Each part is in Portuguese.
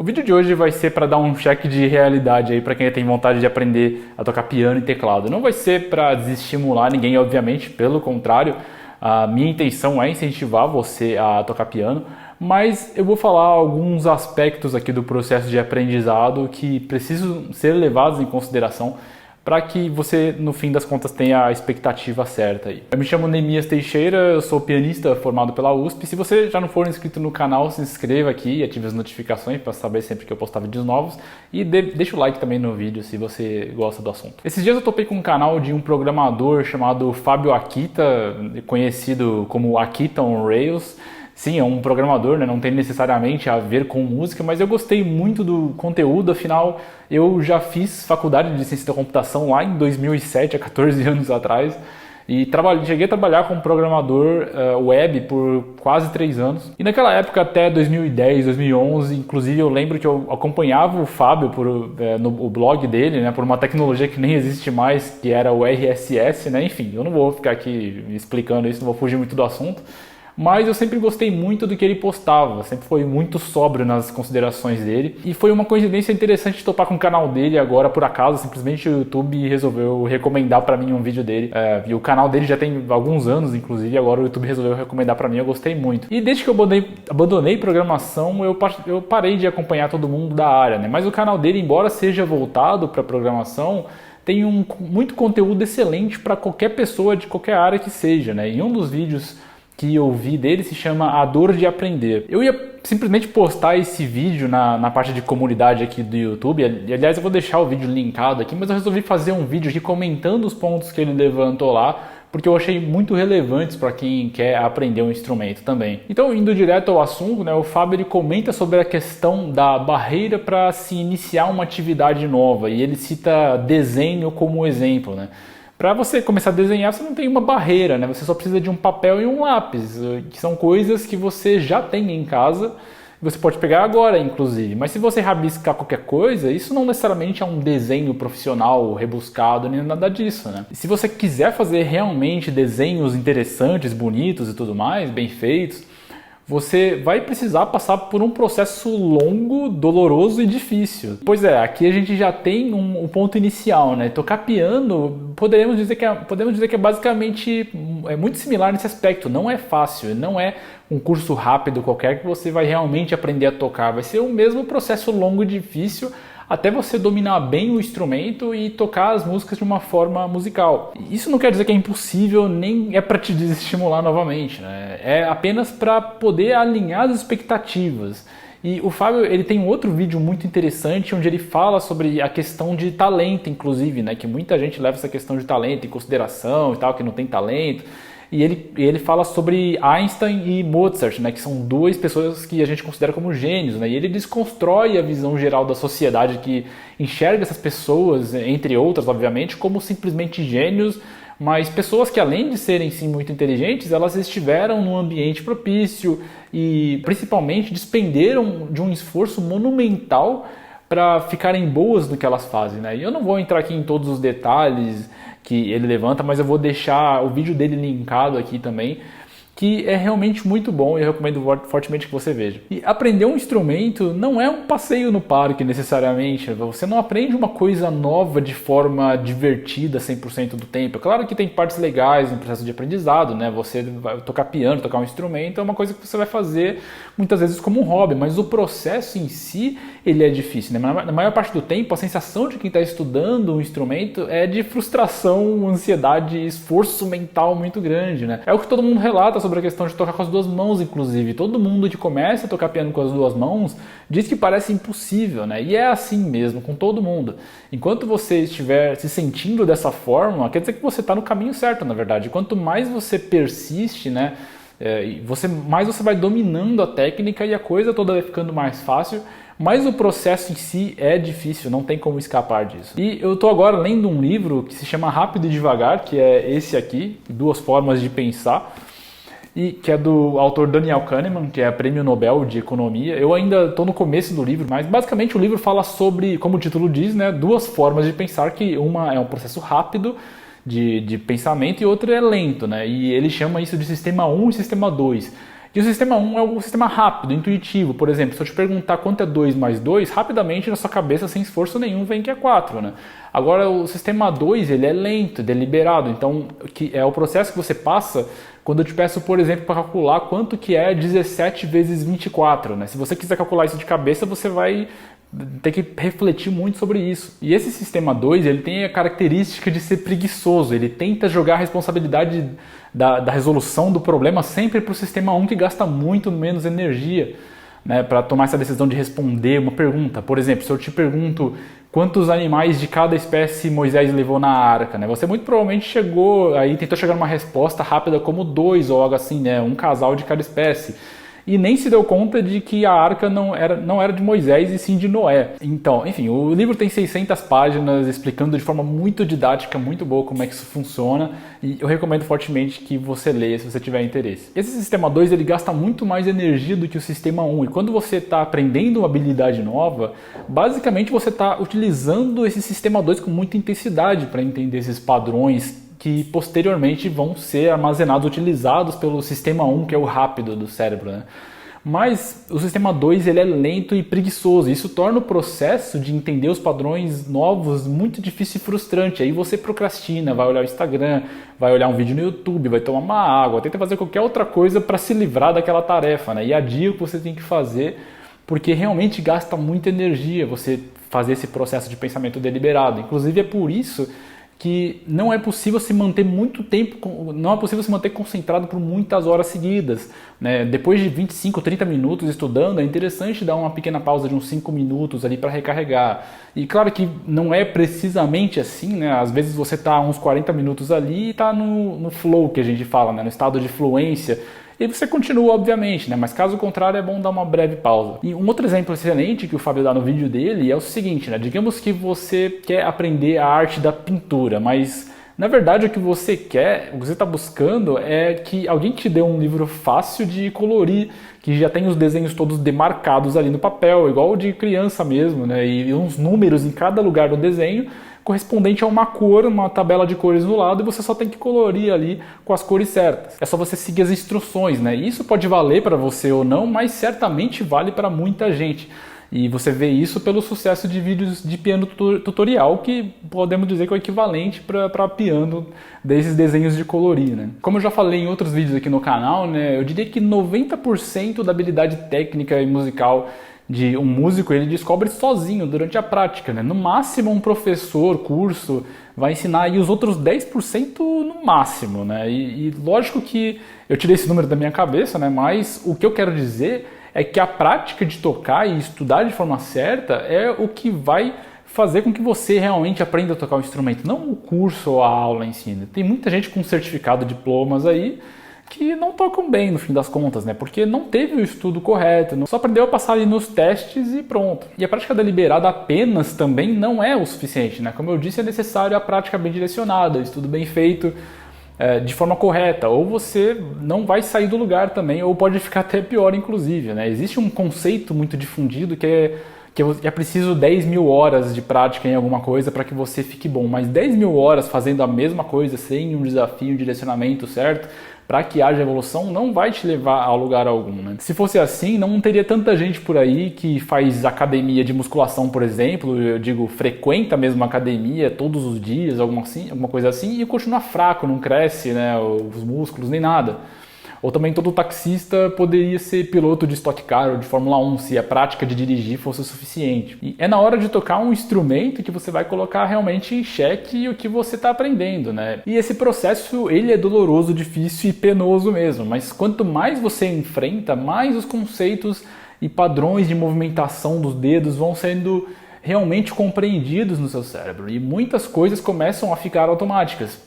O vídeo de hoje vai ser para dar um cheque de realidade aí para quem tem vontade de aprender a tocar piano e teclado. Não vai ser para desestimular ninguém, obviamente, pelo contrário. A minha intenção é incentivar você a tocar piano, mas eu vou falar alguns aspectos aqui do processo de aprendizado que precisam ser levados em consideração para que você, no fim das contas, tenha a expectativa certa aí. Eu me chamo Neemias Teixeira, eu sou pianista formado pela USP. Se você já não for inscrito no canal, se inscreva aqui e ative as notificações para saber sempre que eu postar vídeos novos. E deixa o like também no vídeo se você gosta do assunto. Esses dias eu topei com um canal de um programador chamado Fábio Akita, conhecido como Akita on Rails. Sim, é um programador, né? Não tem necessariamente a ver com música, mas eu gostei muito do conteúdo, afinal eu já fiz faculdade de ciência da computação lá em 2007, há 14 anos atrás, e cheguei a trabalhar como programador web por quase 3 anos. E naquela época, até 2010, 2011, inclusive eu lembro que eu acompanhava o Fábio no blog dele, né, por uma tecnologia que nem existe mais, que era o RSS, né? Enfim, eu não vou ficar aqui explicando isso, não vou fugir muito do assunto. Mas eu sempre gostei muito do que ele postava, sempre foi muito sóbrio nas considerações dele. E foi uma coincidência interessante de topar com o canal dele agora, por acaso, simplesmente o YouTube resolveu recomendar pra mim um vídeo dele. E o canal dele já tem alguns anos, inclusive, agora o YouTube resolveu recomendar pra mim, eu gostei muito. E desde que eu abandonei programação, eu parei de acompanhar todo mundo da área, né? Mas o canal dele, embora seja voltado pra programação, tem muito conteúdo excelente para qualquer pessoa de qualquer área que seja, né? E um dos vídeos que eu vi dele se chama A Dor de Aprender. Eu ia simplesmente postar esse vídeo na parte de comunidade aqui do YouTube, e aliás eu vou deixar o vídeo linkado aqui, mas eu resolvi fazer um vídeo aqui comentando os pontos que ele levantou lá, porque eu achei muito relevantes para quem quer aprender um instrumento também. Então, indo direto ao assunto, né, o Fábio ele comenta sobre a questão da barreira para se iniciar uma atividade nova, e ele cita desenho como exemplo, né? Para você começar a desenhar, você não tem uma barreira, né? Você só precisa de um papel e um lápis, que são coisas que você já tem em casa, você pode pegar agora, inclusive. Mas se você rabiscar qualquer coisa, isso não necessariamente é um desenho profissional, rebuscado, nem nada disso, né? E se você quiser fazer realmente desenhos interessantes, bonitos e tudo mais, bem feitos, você vai precisar passar por um processo longo, doloroso e difícil. Pois é, aqui a gente já tem um ponto inicial, né? Tocar piano, podemos dizer que é basicamente muito similar nesse aspecto. Não é fácil, não é um curso rápido qualquer que você vai realmente aprender a tocar. Vai ser o mesmo processo longo e difícil, até você dominar bem o instrumento e tocar as músicas de uma forma musical. Isso não quer dizer que é impossível, nem é para te desestimular novamente, né? É apenas para poder alinhar as expectativas. E o Fábio ele tem um outro vídeo muito interessante onde ele fala sobre a questão de talento, inclusive, né? Que muita gente leva essa questão de talento em consideração e tal, que não tem talento. E ele fala sobre Einstein e Mozart, né, que são duas pessoas que a gente considera como gênios, né, e ele desconstrói a visão geral da sociedade que enxerga essas pessoas, entre outras, obviamente, como simplesmente gênios, mas pessoas que, além de serem sim muito inteligentes, elas estiveram num ambiente propício e, principalmente, despenderam de um esforço monumental para ficarem boas no que elas fazem, né? E eu não vou entrar aqui em todos os detalhes que ele levanta, mas eu vou deixar o vídeo dele linkado aqui também, que é realmente muito bom e eu recomendo fortemente que você veja. E aprender um instrumento não é um passeio no parque necessariamente, você não aprende uma coisa nova de forma divertida 100% do tempo. É claro que tem partes legais no processo de aprendizado, né? Você vai tocar piano, tocar um instrumento, é uma coisa que você vai fazer muitas vezes como um hobby, mas o processo em si, ele é difícil, né? Na maior parte do tempo, a sensação de quem está estudando um instrumento é de frustração, ansiedade e esforço mental muito grande, né? É o que todo mundo relata sobre a questão de tocar com as duas mãos, inclusive. Todo mundo que começa a tocar piano com as duas mãos diz que parece impossível, né? E é assim mesmo, com todo mundo. Enquanto você estiver se sentindo dessa forma, quer dizer que você está no caminho certo, na verdade. Quanto mais você persiste, né? Mais você vai dominando a técnica e a coisa toda vai ficando mais fácil, mas o processo em si é difícil, não tem como escapar disso. E eu estou agora lendo um livro que se chama Rápido e Devagar, que é esse aqui, Duas Formas de Pensar, e que é do autor Daniel Kahneman, que é Prêmio Nobel de Economia. Eu ainda estou no começo do livro, mas basicamente o livro fala sobre, como o título diz, né, duas formas de pensar, que uma é um processo rápido de pensamento e outra é lento, né? E ele chama isso de sistema 1 e sistema 2. E o sistema 1 é o sistema rápido, intuitivo. Por exemplo, se eu te perguntar quanto é 2 mais 2, rapidamente na sua cabeça, sem esforço nenhum, vem que é 4, né? Agora, o sistema 2, ele é lento, deliberado. Então, que é o processo que você passa quando eu te peço, por exemplo, para calcular quanto que é 17 vezes 24, né? Se você quiser calcular isso de cabeça, você vai ter que refletir muito sobre isso. E esse sistema 2, ele tem a característica de ser preguiçoso. Ele tenta jogar a responsabilidade da resolução do problema sempre para o sistema 1, que gasta muito menos energia, né, para tomar essa decisão de responder uma pergunta. Por exemplo, se eu te pergunto quantos animais de cada espécie Moisés levou na arca, né, você muito provavelmente tentou chegar numa resposta rápida como 2 ou algo assim, né, um casal de cada espécie. E nem se deu conta de que a arca não era de Moisés e sim de Noé. Então, enfim, o livro tem 600 páginas explicando de forma muito didática, muito boa como é que isso funciona, e eu recomendo fortemente que você leia se você tiver interesse. Esse sistema 2 ele gasta muito mais energia do que o sistema 1, e quando você está aprendendo uma habilidade nova, basicamente você está utilizando esse sistema 2 com muita intensidade para entender esses padrões que posteriormente vão ser armazenados, utilizados pelo sistema 1, que é o rápido do cérebro, né? Mas o sistema 2 ele é lento e preguiçoso, isso torna o processo de entender os padrões novos muito difícil e frustrante. Aí você procrastina, vai olhar o Instagram, vai olhar um vídeo no YouTube, vai tomar uma água, tenta fazer qualquer outra coisa para se livrar daquela tarefa, né? E adia o que você tem que fazer, porque realmente gasta muita energia você fazer esse processo de pensamento deliberado. Inclusive é por isso que não é possível se manter muito tempo, não é possível se manter concentrado por muitas horas seguidas, né? Depois de 25, 30 minutos estudando, é interessante dar uma pequena pausa de uns 5 minutos ali para recarregar. E claro que não é precisamente assim, né? Às vezes você está uns 40 minutos ali e está no flow que a gente fala, né? No estado de fluência. E você continua, obviamente, né? Mas caso contrário, é bom dar uma breve pausa. E um outro exemplo excelente que o Fábio dá no vídeo dele é o seguinte, né? Digamos que você quer aprender a arte da pintura, mas na verdade o que você quer, o que você está buscando é que alguém te dê um livro fácil de colorir, que já tem os desenhos todos demarcados ali no papel, igual de criança mesmo, né? E uns números em cada lugar do desenho, correspondente a uma cor, uma tabela de cores no lado, e você só tem que colorir ali com as cores certas. É só você seguir as instruções, né? Isso pode valer para você ou não, mas certamente vale para muita gente. E você vê isso pelo sucesso de vídeos de piano tutorial, que podemos dizer que é o equivalente para piano desses desenhos de colorir, né? Como eu já falei em outros vídeos aqui no canal, né, eu diria que 90% da habilidade técnica e musical de um músico ele descobre sozinho durante a prática, né? No máximo um professor, curso, vai ensinar e os outros 10% no máximo, né? E lógico que eu tirei esse número da minha cabeça, né? Mas o que eu quero dizer é que a prática de tocar e estudar de forma certa é o que vai fazer com que você realmente aprenda a tocar o instrumento, não o curso ou a aula em si, né? Tem muita gente com certificado, diplomas aí, que não tocam bem no fim das contas, né? Porque não teve o estudo correto, só aprendeu a passar ali nos testes e pronto. E a prática deliberada apenas também não é o suficiente, né? Como eu disse, é necessário a prática bem direcionada, o estudo bem feito, de forma correta, ou você não vai sair do lugar também, ou pode ficar até pior inclusive, né? Existe um conceito muito difundido que é preciso 10 mil horas de prática em alguma coisa para que você fique bom, mas 10 mil horas fazendo a mesma coisa sem um desafio, um direcionamento certo, para que haja evolução, não vai te levar a lugar algum, né? Se fosse assim, não teria tanta gente por aí que faz academia de musculação, por exemplo, eu digo, frequenta mesmo a academia todos os dias, alguma coisa assim, e continua fraco, não cresce, né, os músculos, nem nada. Ou também todo taxista poderia ser piloto de Stock Car ou de Fórmula 1, se a prática de dirigir fosse o suficiente. E é na hora de tocar um instrumento que você vai colocar realmente em xeque o que você está aprendendo, né? E esse processo, ele é doloroso, difícil e penoso mesmo, mas quanto mais você enfrenta, mais os conceitos e padrões de movimentação dos dedos vão sendo realmente compreendidos no seu cérebro. E muitas coisas começam a ficar automáticas,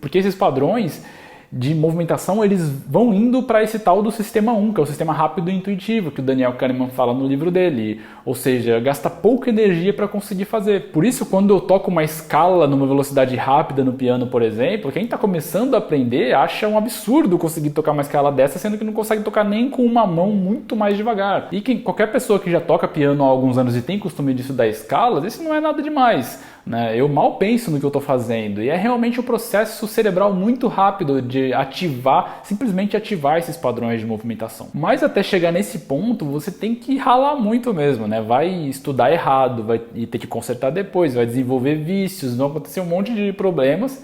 porque esses padrões de movimentação, eles vão indo para esse tal do sistema 1, que é o sistema rápido e intuitivo, que o Daniel Kahneman fala no livro dele. Ou seja, gasta pouca energia para conseguir fazer. Por isso, quando eu toco uma escala numa velocidade rápida no piano, por exemplo, quem está começando a aprender acha um absurdo conseguir tocar uma escala dessa, sendo que não consegue tocar nem com uma mão muito mais devagar. E qualquer pessoa que já toca piano há alguns anos e tem costume de estudar escalas, isso não é nada demais, né? Eu mal penso no que eu estou fazendo, e é realmente um processo cerebral muito rápido de de simplesmente ativar esses padrões de movimentação. Mas até chegar nesse ponto, você tem que ralar muito mesmo, né? Vai estudar errado, vai ter que consertar depois, vai desenvolver vícios, vão acontecer um monte de problemas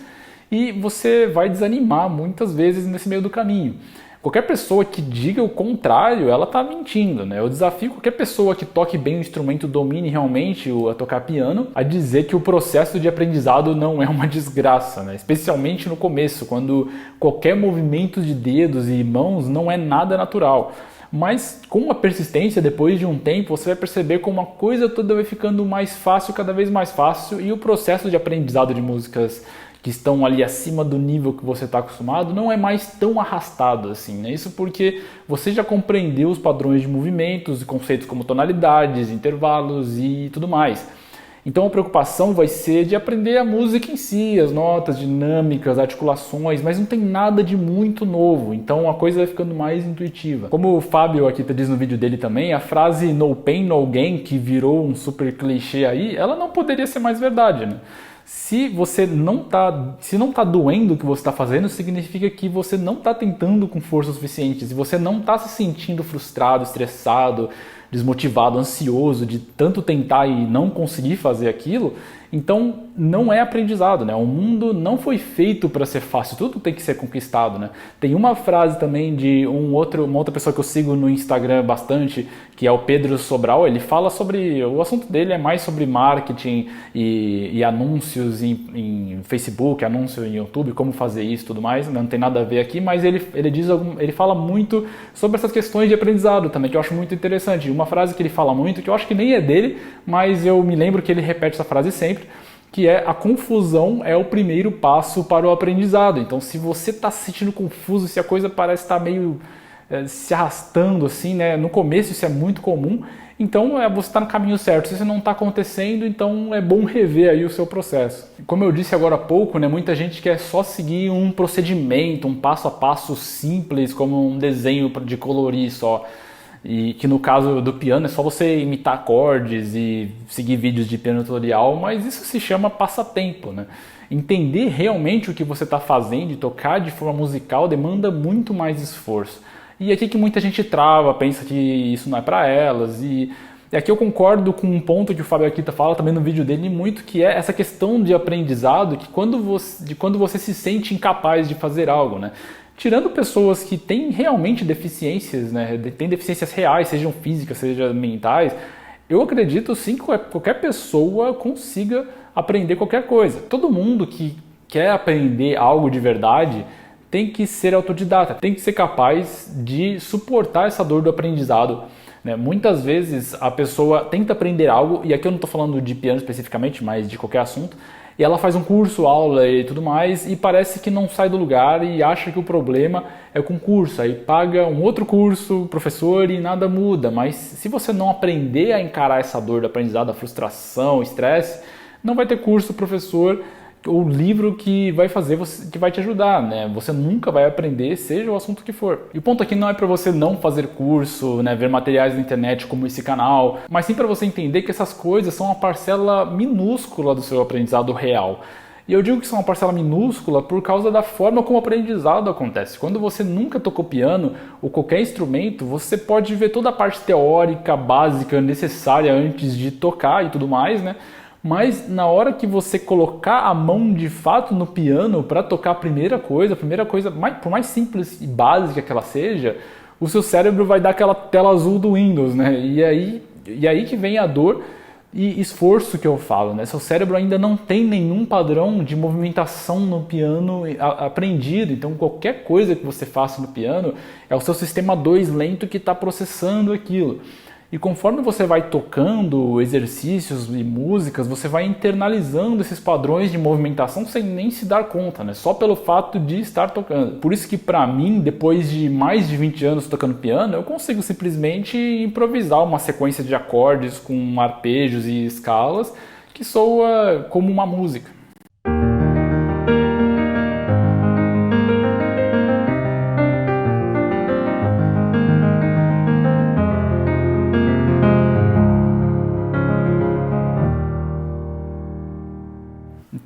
e você vai desanimar muitas vezes nesse meio do caminho. Qualquer pessoa que diga o contrário, ela está mentindo, né? Eu desafio qualquer pessoa que toque bem o instrumento, domine realmente a tocar piano, a dizer que o processo de aprendizado não é uma desgraça, né? Especialmente no começo, quando qualquer movimento de dedos e mãos não é nada natural. Mas com a persistência, depois de um tempo, você vai perceber como a coisa toda vai ficando mais fácil, cada vez mais fácil, e o processo de aprendizado de músicas que estão ali acima do nível que você está acostumado, não é mais tão arrastado assim, né? Isso porque você já compreendeu os padrões de movimentos e conceitos como tonalidades, intervalos e tudo mais. Então a preocupação vai ser de aprender a música em si, as notas, dinâmicas, articulações, mas não tem nada de muito novo, então a coisa vai ficando mais intuitiva. Como o Fábio aqui diz no vídeo dele também, a frase no pain, no gain, que virou um super clichê aí, ela não poderia ser mais verdade, né? Se não tá doendo o que você está fazendo, significa que você não está tentando com força suficiente. Se você não está se sentindo frustrado, estressado, desmotivado, ansioso de tanto tentar e não conseguir fazer aquilo, então não é aprendizado, né? O mundo não foi feito para ser fácil, tudo tem que ser conquistado, né? Tem uma frase também de uma outra pessoa que eu sigo no Instagram bastante, que é o Pedro Sobral. Ele fala sobre, o assunto dele é mais sobre marketing e anúncios em Facebook, anúncio em YouTube, como fazer isso e tudo mais, não tem nada a ver aqui, mas ele fala muito sobre essas questões de aprendizado também, que eu acho muito interessante. Uma frase que ele fala muito, que eu acho que nem é dele, mas eu me lembro que ele repete essa frase sempre, que é: a confusão é o primeiro passo para o aprendizado. Então, se você está se sentindo confuso, se a coisa parece estar meio se arrastando assim, né? No começo isso é muito comum, então você está no caminho certo. Se isso não está acontecendo, então é bom rever aí o seu processo. Como eu disse agora há pouco, né? Muita gente quer só seguir um procedimento, um passo a passo simples, como um desenho de colorir só. E que no caso do piano é só você imitar acordes e seguir vídeos de piano tutorial, mas isso se chama passatempo, né? Entender realmente o que você está fazendo e tocar de forma musical demanda muito mais esforço. E é aqui que muita gente trava, pensa que isso não é para elas. E aqui eu concordo com um ponto que o Fábio Akita fala também no vídeo dele muito, que é essa questão de aprendizado, que quando você se sente incapaz de fazer algo, né? Tirando pessoas que têm realmente deficiências, né? Têm deficiências reais, sejam físicas, sejam mentais, eu acredito sim que qualquer pessoa consiga aprender qualquer coisa. Todo mundo que quer aprender algo de verdade tem que ser autodidata, tem que ser capaz de suportar essa dor do aprendizado, né? Muitas vezes a pessoa tenta aprender algo, e aqui eu não estou falando de piano especificamente, mas de qualquer assunto, e ela faz um curso, aula e tudo mais, e parece que não sai do lugar e acha que o problema é com o curso. Aí paga um outro curso, professor, e nada muda. Mas se você não aprender a encarar essa dor do aprendizado, a frustração, o estresse, não vai ter curso, professor ou livro que vai que vai te ajudar, né? Você nunca vai aprender, seja o assunto que for. E o ponto aqui não é para você não fazer curso, né, ver materiais na internet como esse canal, mas sim para você entender que essas coisas são uma parcela minúscula do seu aprendizado real. E eu digo que são uma parcela minúscula por causa da forma como o aprendizado acontece. Quando você nunca tocou piano ou qualquer instrumento, você pode ver toda a parte teórica, básica, necessária antes de tocar e tudo mais, né? Mas na hora que você colocar a mão de fato no piano para tocar a primeira coisa, por mais simples e básica que ela seja, o seu cérebro vai dar aquela tela azul do Windows, né? E aí que vem a dor e esforço que eu falo, né? Seu cérebro ainda não tem nenhum padrão de movimentação no piano aprendido, então qualquer coisa que você faça no piano é o seu sistema 2 lento que está processando aquilo. E conforme você vai tocando exercícios e músicas, você vai internalizando esses padrões de movimentação sem nem se dar conta, né? Só pelo fato de estar tocando. Por isso que para mim, depois de mais de 20 anos tocando piano, eu consigo simplesmente improvisar uma sequência de acordes com arpejos e escalas que soa como uma música.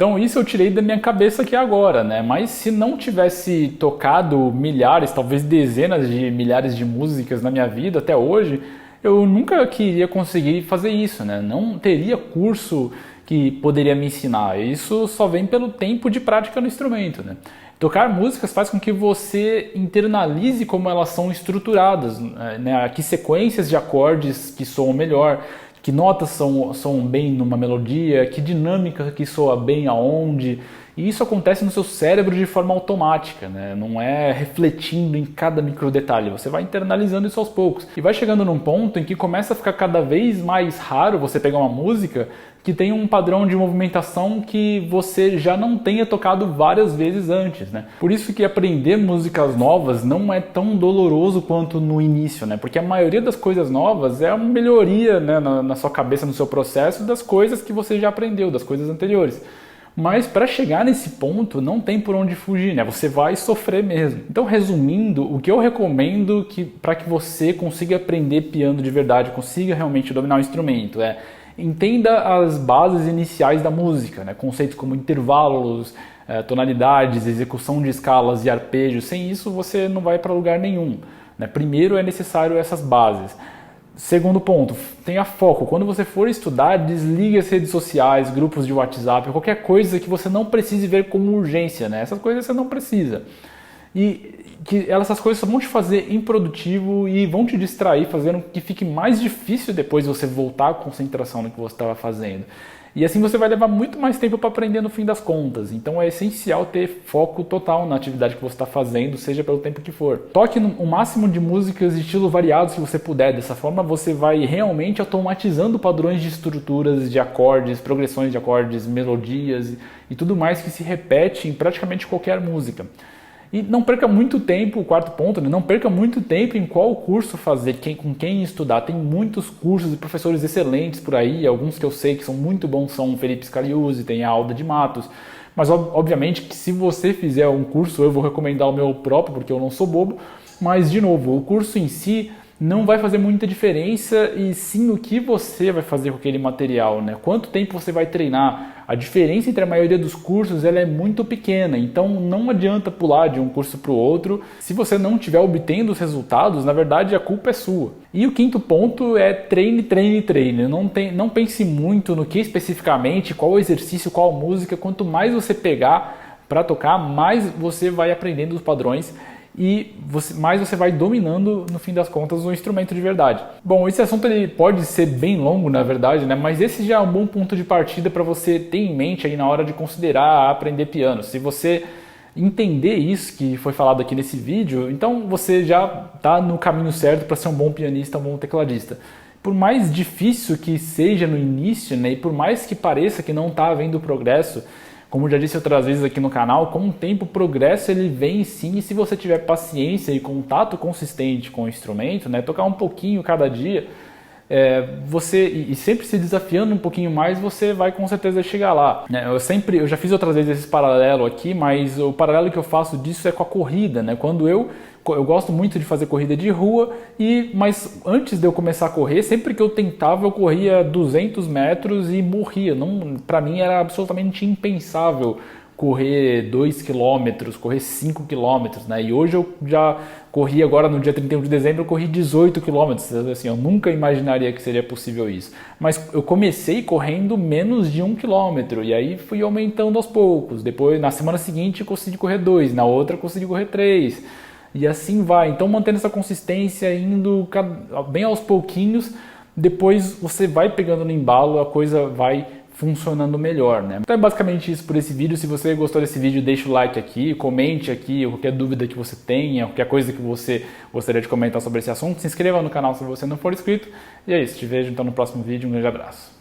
Então isso eu tirei da minha cabeça aqui agora, né? Mas se não tivesse tocado milhares, talvez dezenas de milhares de músicas na minha vida até hoje, eu nunca queria conseguir fazer isso, né? Não teria curso que poderia me ensinar. Isso só vem pelo tempo de prática no instrumento, né? Tocar músicas faz com que você internalize como elas são estruturadas, né? Que sequências de acordes que soam melhor, que notas soam bem numa melodia, que dinâmica que soa bem aonde. E isso acontece no seu cérebro de forma automática, né? Não é refletindo em cada micro detalhe, você vai internalizando isso aos poucos. E vai chegando num ponto em que começa a ficar cada vez mais raro você pegar uma música que tem um padrão de movimentação que você já não tenha tocado várias vezes antes, né? Por isso que aprender músicas novas não é tão doloroso quanto no início, né? Porque a maioria das coisas novas é uma melhoria, né, na sua cabeça, no seu processo, das coisas que você já aprendeu, das coisas anteriores. Mas para chegar nesse ponto não tem por onde fugir, né? Você vai sofrer mesmo. Então, resumindo, o que eu recomendo para que você consiga aprender piano de verdade, consiga realmente dominar o instrumento, entenda as bases iniciais da música, né? Conceitos como intervalos, tonalidades, execução de escalas e arpejos. Sem isso você não vai para lugar nenhum, né? Primeiro é necessário essas bases. Segundo ponto, tenha foco. Quando você for estudar, desligue as redes sociais, grupos de WhatsApp, qualquer coisa que você não precise ver como urgência, né? Essas coisas você não precisa. E que essas coisas vão te fazer improdutivo e vão te distrair, fazendo que fique mais difícil depois você voltar à concentração no que você estava fazendo. E assim você vai levar muito mais tempo para aprender no fim das contas. Então é essencial ter foco total na atividade que você está fazendo, seja pelo tempo que for. Toque o máximo de músicas de estilos variados que você puder. Dessa forma você vai realmente automatizando padrões de estruturas, de acordes, progressões de acordes, melodias e tudo mais que se repete em praticamente qualquer música. E não perca muito tempo, o quarto ponto, né? Não perca muito tempo em qual curso fazer, com quem estudar. Tem muitos cursos e professores excelentes por aí, alguns que eu sei que são muito bons são o Felipe Scaliuzzi, tem a Alda de Matos. Mas obviamente que se você fizer um curso, eu vou recomendar o meu próprio, porque eu não sou bobo. Mas, de novo, o curso em si não vai fazer muita diferença e sim o que você vai fazer com aquele material, né? Quanto tempo você vai treinar. A diferença entre a maioria dos cursos ela é muito pequena, então não adianta pular de um curso para o outro. Se você não estiver obtendo os resultados, na verdade a culpa é sua. E o quinto ponto é treine, treine, treine. Não pense muito no que especificamente, qual exercício, qual música. Quanto mais você pegar para tocar, mais você vai aprendendo os padrões e mais você vai dominando, no fim das contas, o instrumento de verdade. Bom, esse assunto ele pode ser bem longo, na verdade, né? Mas esse já é um bom ponto de partida para você ter em mente aí na hora de considerar aprender piano. Se você entender isso que foi falado aqui nesse vídeo, então você já está no caminho certo para ser um bom pianista, um bom tecladista. Por mais difícil que seja no início, né? E por mais que pareça que não está havendo progresso, como já disse outras vezes aqui no canal, com o tempo o progresso ele vem sim, e se você tiver paciência e contato consistente com o instrumento, né, tocar um pouquinho cada dia, você sempre se desafiando um pouquinho mais, você vai com certeza chegar lá. Né? Eu já fiz outras vezes esse paralelo aqui, mas o paralelo que eu faço disso é com a corrida, né? Quando eu gosto muito de fazer corrida de rua, mas antes de eu começar a correr, sempre que eu tentava, eu corria 200 metros e morria. Para mim era absolutamente impensável correr 2 km, correr 5 km, né? E hoje eu já corri agora no dia 31 de dezembro, eu corri 18 km, assim, eu nunca imaginaria que seria possível isso. Mas eu comecei correndo menos de 1 km, e aí fui aumentando aos poucos. Depois, na semana seguinte, eu consegui correr 2, na outra eu consegui correr 3. E assim vai. Então, mantendo essa consistência, indo bem aos pouquinhos, depois você vai pegando no embalo, a coisa vai funcionando melhor, né? Então é basicamente isso por esse vídeo. Se você gostou desse vídeo, deixa o like aqui, comente aqui qualquer dúvida que você tenha, qualquer coisa que você gostaria de comentar sobre esse assunto. Se inscreva no canal se você não for inscrito. E é isso, te vejo então no próximo vídeo. Um grande abraço.